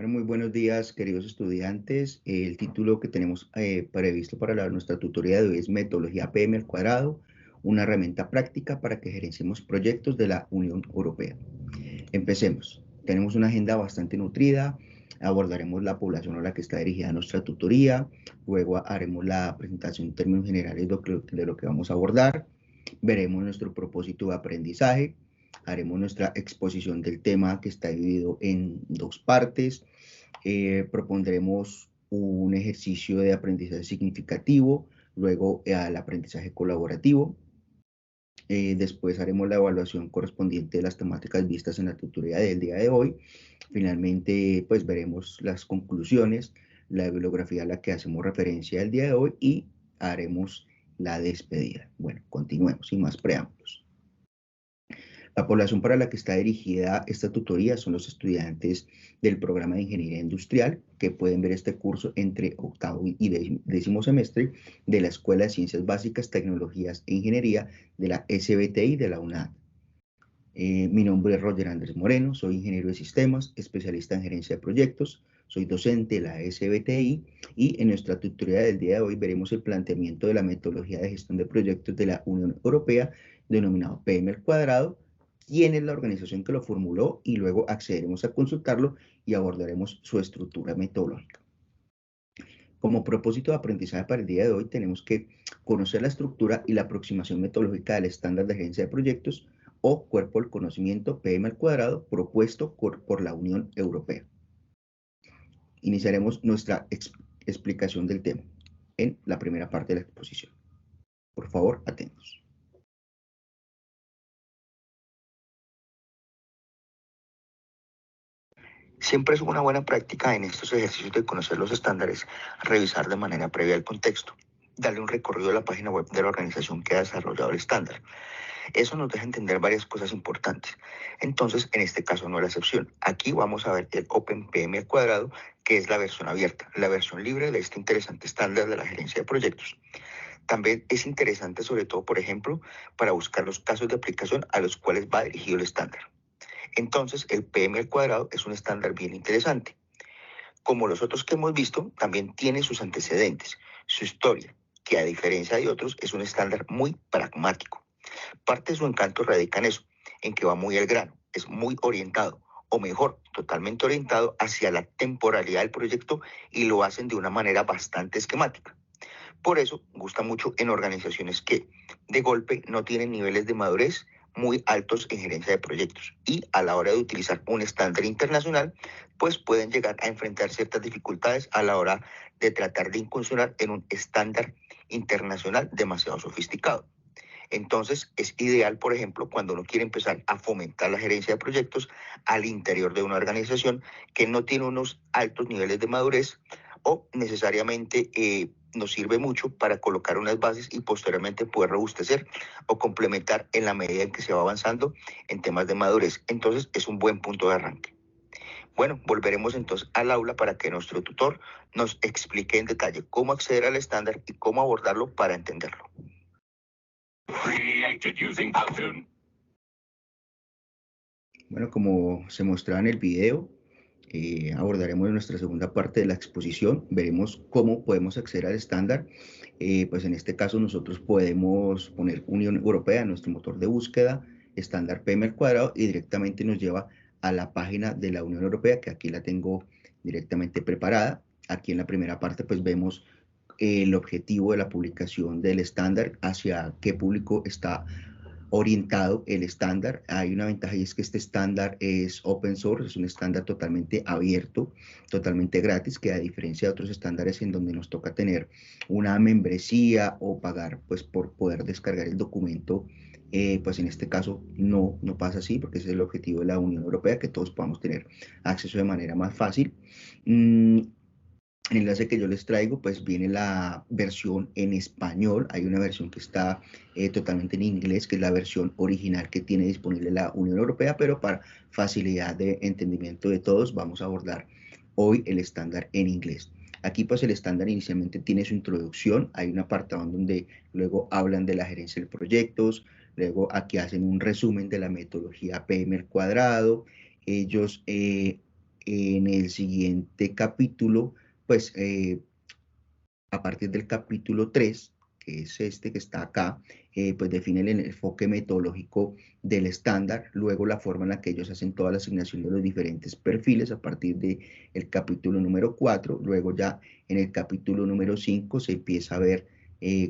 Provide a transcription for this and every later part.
Bueno, muy buenos días, queridos estudiantes. El título que tenemos previsto para nuestra tutoría de hoy es Metodología PM al cuadrado, una herramienta práctica para que gerenciemos proyectos de la Unión Europea. Empecemos. Tenemos una agenda bastante nutrida. Abordaremos la población a la que está dirigida nuestra tutoría. Luego haremos la presentación en términos generales de lo que vamos a abordar. Veremos nuestro propósito de aprendizaje. Haremos nuestra exposición del tema que está dividido en dos partes. Propondremos un ejercicio de aprendizaje significativo, luego el aprendizaje colaborativo. Después haremos la evaluación correspondiente de las temáticas vistas en la tutoría del día de hoy. Finalmente, pues veremos las conclusiones, la bibliografía a la que hacemos referencia el día de hoy y haremos la despedida. Bueno, continuemos sin más preámbulos. La población para la que está dirigida esta tutoría son los estudiantes del programa de Ingeniería Industrial, que pueden ver este curso entre octavo y décimo semestre de la Escuela de Ciencias Básicas, Tecnologías e Ingeniería de la SBTI de la UNAD. Mi nombre es Roger Andrés Moreno, soy ingeniero de sistemas, especialista en gerencia de proyectos, soy docente de la SBTI y en nuestra tutoría del día de hoy veremos el planteamiento de la metodología de gestión de proyectos de la Unión Europea, denominado PM al cuadrado, quién es la organización que lo formuló y luego accederemos a consultarlo y abordaremos su estructura metodológica. Como propósito de aprendizaje para el día de hoy tenemos que conocer la estructura y la aproximación metodológica del estándar de gerencia de proyectos o cuerpo del conocimiento PM al cuadrado propuesto por la Unión Europea. Iniciaremos nuestra explicación del tema en la primera parte de la exposición. Por favor, atentos. Siempre es una buena práctica en estos ejercicios de conocer los estándares, revisar de manera previa el contexto, darle un recorrido a la página web de la organización que ha desarrollado el estándar. Eso nos deja entender varias cosas importantes. Entonces, en este caso no es la excepción. Aquí vamos a ver el OpenPM al cuadrado, que es la versión abierta, la versión libre de este interesante estándar de la gerencia de proyectos. También es interesante, sobre todo, por ejemplo, para buscar los casos de aplicación a los cuales va dirigido el estándar. Entonces, el PM al cuadrado es un estándar bien interesante. Como los otros que hemos visto, también tiene sus antecedentes, su historia, que a diferencia de otros es un estándar muy pragmático. Parte de su encanto radica en eso, en que va muy al grano, es muy orientado, o mejor, totalmente orientado hacia la temporalidad del proyecto y lo hacen de una manera bastante esquemática. Por eso gusta mucho en organizaciones que de golpe no tienen niveles de madurez muy altos en gerencia de proyectos y a la hora de utilizar un estándar internacional, pues pueden llegar a enfrentar ciertas dificultades a la hora de tratar de incursionar en un estándar internacional demasiado sofisticado. Entonces, es ideal, por ejemplo, cuando uno quiere empezar a fomentar la gerencia de proyectos al interior de una organización que no tiene unos altos niveles de madurez o necesariamente nos sirve mucho para colocar unas bases y posteriormente poder robustecer o complementar en la medida en que se va avanzando en temas de madurez. Entonces, es un buen punto de arranque. Bueno, volveremos entonces al aula para que nuestro tutor nos explique en detalle cómo acceder al estándar y cómo abordarlo para entenderlo. Bueno, como se mostraba en el video, abordaremos nuestra segunda parte de la exposición. Veremos cómo podemos acceder al estándar. Pues en este caso nosotros podemos poner Unión Europea en nuestro motor de búsqueda, estándar PM al cuadrado, y directamente nos lleva a la página de la Unión Europea, que aquí la tengo directamente preparada. Aquí en la primera parte pues vemos el objetivo de la publicación del estándar, hacia qué público está orientado el estándar. Hay una ventaja y es que este estándar es open source, es un estándar totalmente abierto, totalmente gratis, que a diferencia de otros estándares en donde nos toca tener una membresía o pagar pues por poder descargar el documento, pues en este caso no pasa así, porque ese es el objetivo de la Unión Europea, que todos podamos tener acceso de manera más fácil. El enlace que yo les traigo, pues viene la versión en español. Hay una versión que está totalmente en inglés, que es la versión original que tiene disponible la Unión Europea, pero para facilidad de entendimiento de todos, vamos a abordar hoy el estándar en inglés. Aquí pues el estándar inicialmente tiene su introducción, hay un apartado donde luego hablan de la gerencia de proyectos, luego aquí hacen un resumen de la metodología PM al cuadrado. Ellos en el siguiente capítulo, pues a partir del capítulo 3, que es este que está acá, pues define el enfoque metodológico del estándar, luego la forma en la que ellos hacen toda la asignación de los diferentes perfiles a partir del capítulo número 4, luego ya en el capítulo número 5 se empieza a ver,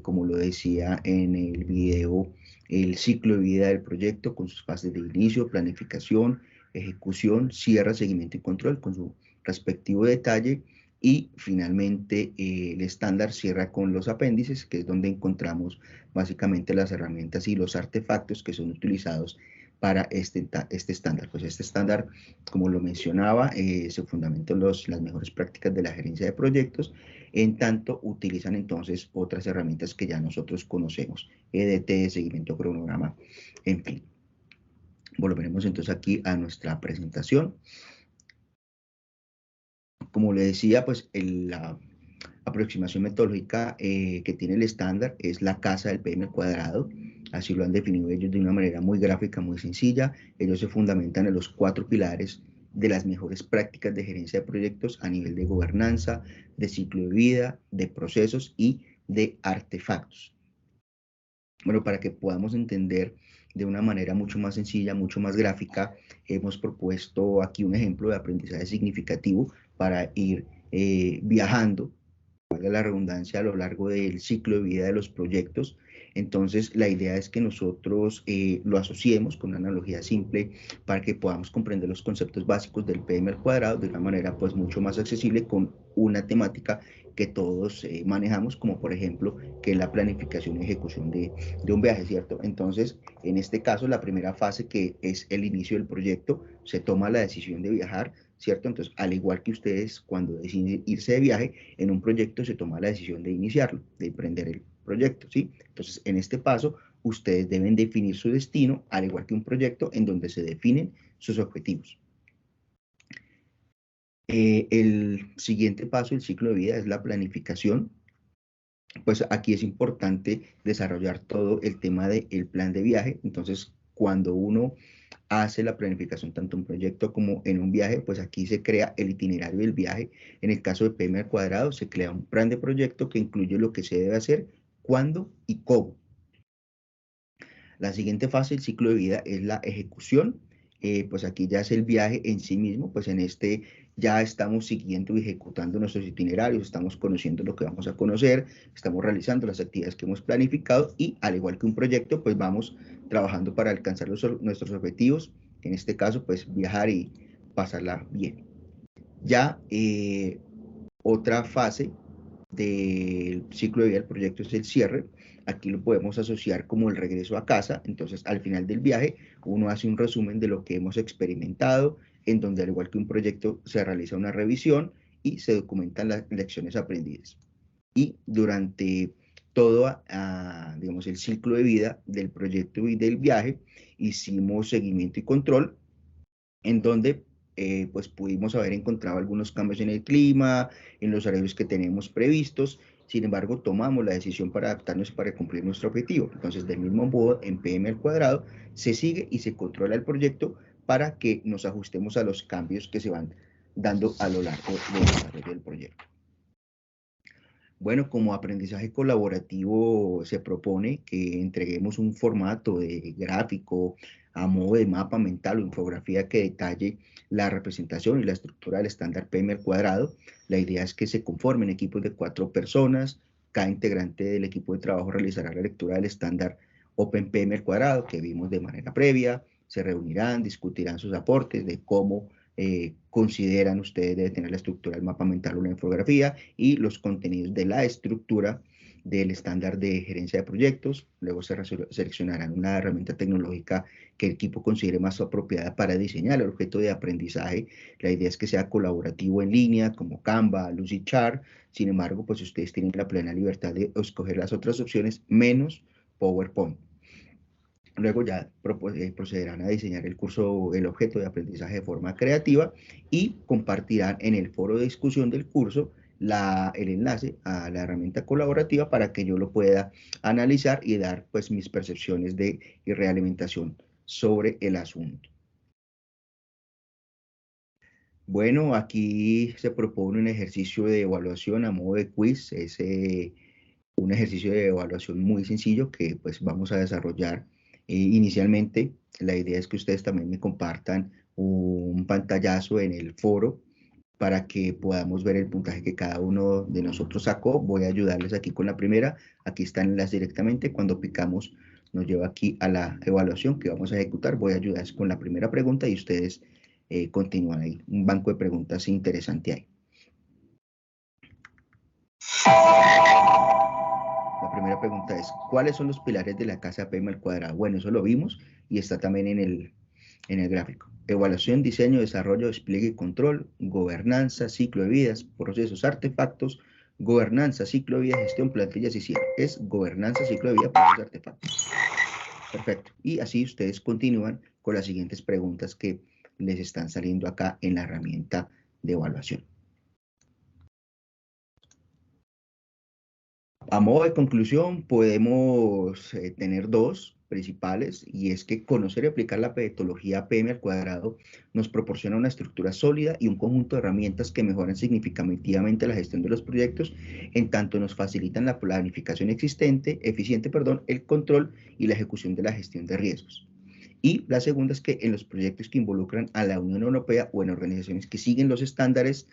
como lo decía en el video, el ciclo de vida del proyecto con sus fases de inicio, planificación, ejecución, cierre, seguimiento y control con su respectivo detalle. Y finalmente el estándar cierra con los apéndices, que es donde encontramos básicamente las herramientas y los artefactos que son utilizados para este estándar. Pues este estándar, como lo mencionaba, se fundamenta en las mejores prácticas de la gerencia de proyectos, en tanto utilizan entonces otras herramientas que ya nosotros conocemos, EDT, seguimiento cronograma, en fin. Volveremos entonces aquí a nuestra presentación. Como le decía, pues la aproximación metodológica que tiene el estándar es la casa del PM cuadrado. Así lo han definido ellos de una manera muy gráfica, muy sencilla. Ellos se fundamentan en los 4 pilares de las mejores prácticas de gerencia de proyectos a nivel de gobernanza, de ciclo de vida, de procesos y de artefactos. Bueno, para que podamos entender de una manera mucho más sencilla, mucho más gráfica, hemos propuesto aquí un ejemplo de aprendizaje significativo para ir viajando, valga la redundancia, a lo largo del ciclo de vida de los proyectos. Entonces, la idea es que nosotros lo asociemos con una analogía simple para que podamos comprender los conceptos básicos del PM al cuadrado de una manera pues mucho más accesible con una temática que todos manejamos, como por ejemplo, que es la planificación y ejecución de un viaje, ¿cierto? Entonces, en este caso, la primera fase, que es el inicio del proyecto, se toma la decisión de viajar, ¿cierto? Entonces, al igual que ustedes, cuando deciden irse de viaje, en un proyecto se toma la decisión de iniciarlo, de emprender el proyecto, ¿sí? Entonces, en este paso, ustedes deben definir su destino, al igual que un proyecto en donde se definen sus objetivos. El siguiente paso del ciclo de vida es la planificación. Pues aquí es importante desarrollar todo el tema del plan de viaje. Entonces, cuando uno hace la planificación tanto en un proyecto como en un viaje, pues aquí se crea el itinerario del viaje. En el caso de PM al cuadrado, se crea un plan de proyecto que incluye lo que se debe hacer, cuándo y cómo. La siguiente fase del ciclo de vida es la ejecución. Pues aquí ya es el viaje en sí mismo, pues en este ya estamos siguiendo y ejecutando nuestros itinerarios, estamos conociendo lo que vamos a conocer, estamos realizando las actividades que hemos planificado y al igual que un proyecto, pues vamos trabajando para alcanzar nuestros objetivos, en este caso, pues viajar y pasarla bien. Ya otra fase del ciclo de vida del proyecto es el cierre. Aquí lo podemos asociar como el regreso a casa. Entonces, al final del viaje, uno hace un resumen de lo que hemos experimentado, en donde, al igual que un proyecto, se realiza una revisión y se documentan las lecciones aprendidas. Y durante todo, digamos, el ciclo de vida del proyecto y del viaje, hicimos seguimiento y control, en donde pues pudimos haber encontrado algunos cambios en el clima, en los horarios que tenemos previstos. Sin embargo, tomamos la decisión para adaptarnos y para cumplir nuestro objetivo. Entonces, del mismo modo, en PM al cuadrado, se sigue y se controla el proyecto para que nos ajustemos a los cambios que se van dando a lo largo del desarrollo del proyecto. Bueno, como aprendizaje colaborativo se propone que entreguemos un formato de gráfico a modo de mapa mental o infografía que detalle la representación y la estructura del estándar PM al cuadrado. La idea es que se conformen equipos de 4 personas. Cada integrante del equipo de trabajo realizará la lectura del estándar Open PM al cuadrado que vimos de manera previa. Se reunirán, discutirán sus aportes de cómo consideran ustedes debe tener la estructura del mapa mental o la infografía y los contenidos de la estructura del estándar de gerencia de proyectos. Luego se seleccionarán una herramienta tecnológica que el equipo considere más apropiada para diseñar el objeto de aprendizaje. La idea es que sea colaborativo en línea, como Canva, Lucidchart. Sin embargo, pues ustedes tienen la plena libertad de escoger las otras opciones menos PowerPoint. Luego ya procederán a diseñar el curso, el objeto de aprendizaje de forma creativa y compartirán en el foro de discusión del curso el enlace a la herramienta colaborativa para que yo lo pueda analizar y dar pues mis percepciones y realimentación sobre el asunto. Bueno, aquí se propone un ejercicio de evaluación a modo de quiz. Es un ejercicio de evaluación muy sencillo que pues vamos a desarrollar inicialmente. La idea es que ustedes también me compartan un pantallazo en el foro para que podamos ver el puntaje que cada uno de nosotros sacó. Voy a ayudarles aquí con la primera. Aquí están las directamente. Cuando picamos nos lleva aquí a la evaluación que vamos a ejecutar. Voy a ayudarles con la primera pregunta y ustedes continúan ahí. Un banco de preguntas interesante ahí. La primera pregunta es, ¿cuáles son los pilares de la casa PM al cuadrado? Bueno, eso lo vimos y está también en el gráfico. Evaluación, diseño, desarrollo, despliegue y control, gobernanza, ciclo de vidas, procesos, artefactos, gobernanza, ciclo de vida, gestión, plantillas y cierre. Es gobernanza, ciclo de vida, procesos, artefactos. Perfecto. Y así ustedes continúan con las siguientes preguntas que les están saliendo acá en la herramienta de evaluación. A modo de conclusión, podemos tener dos principales, y es que conocer y aplicar la metodología PM al cuadrado nos proporciona una estructura sólida y un conjunto de herramientas que mejoran significativamente la gestión de los proyectos, en tanto nos facilitan la planificación eficiente, el control y la ejecución de la gestión de riesgos. Y la segunda es que en los proyectos que involucran a la Unión Europea o en organizaciones que siguen los estándares,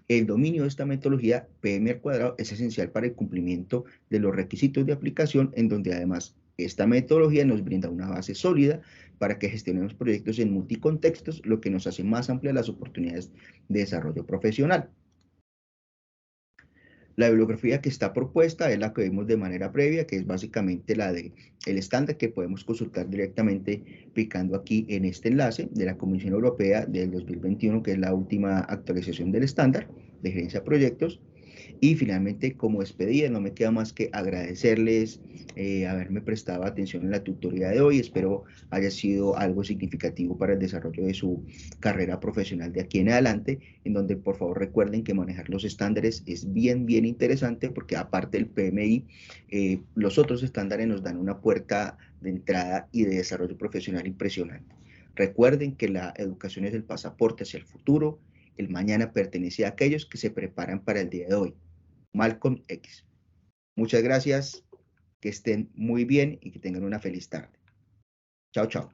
el dominio de esta metodología PM al cuadrado es esencial para el cumplimiento de los requisitos de aplicación, en donde además esta metodología nos brinda una base sólida para que gestionemos proyectos en multicontextos, lo que nos hace más amplias las oportunidades de desarrollo profesional. La bibliografía que está propuesta es la que vimos de manera previa, que es básicamente la de el estándar que podemos consultar directamente picando aquí en este enlace de la Comisión Europea del 2021, que es la última actualización del estándar de gerencia de proyectos. Y finalmente, como despedida, no me queda más que agradecerles haberme prestado atención en la tutoría de hoy. Espero haya sido algo significativo para el desarrollo de su carrera profesional de aquí en adelante, en donde por favor recuerden que manejar los estándares es bien interesante, porque aparte del PMI, los otros estándares nos dan una puerta de entrada y de desarrollo profesional impresionante. Recuerden que la educación es el pasaporte hacia el futuro. El mañana pertenece a aquellos que se preparan para el día de hoy. Malcolm X. Muchas gracias, que estén muy bien y que tengan una feliz tarde. Chao, chao.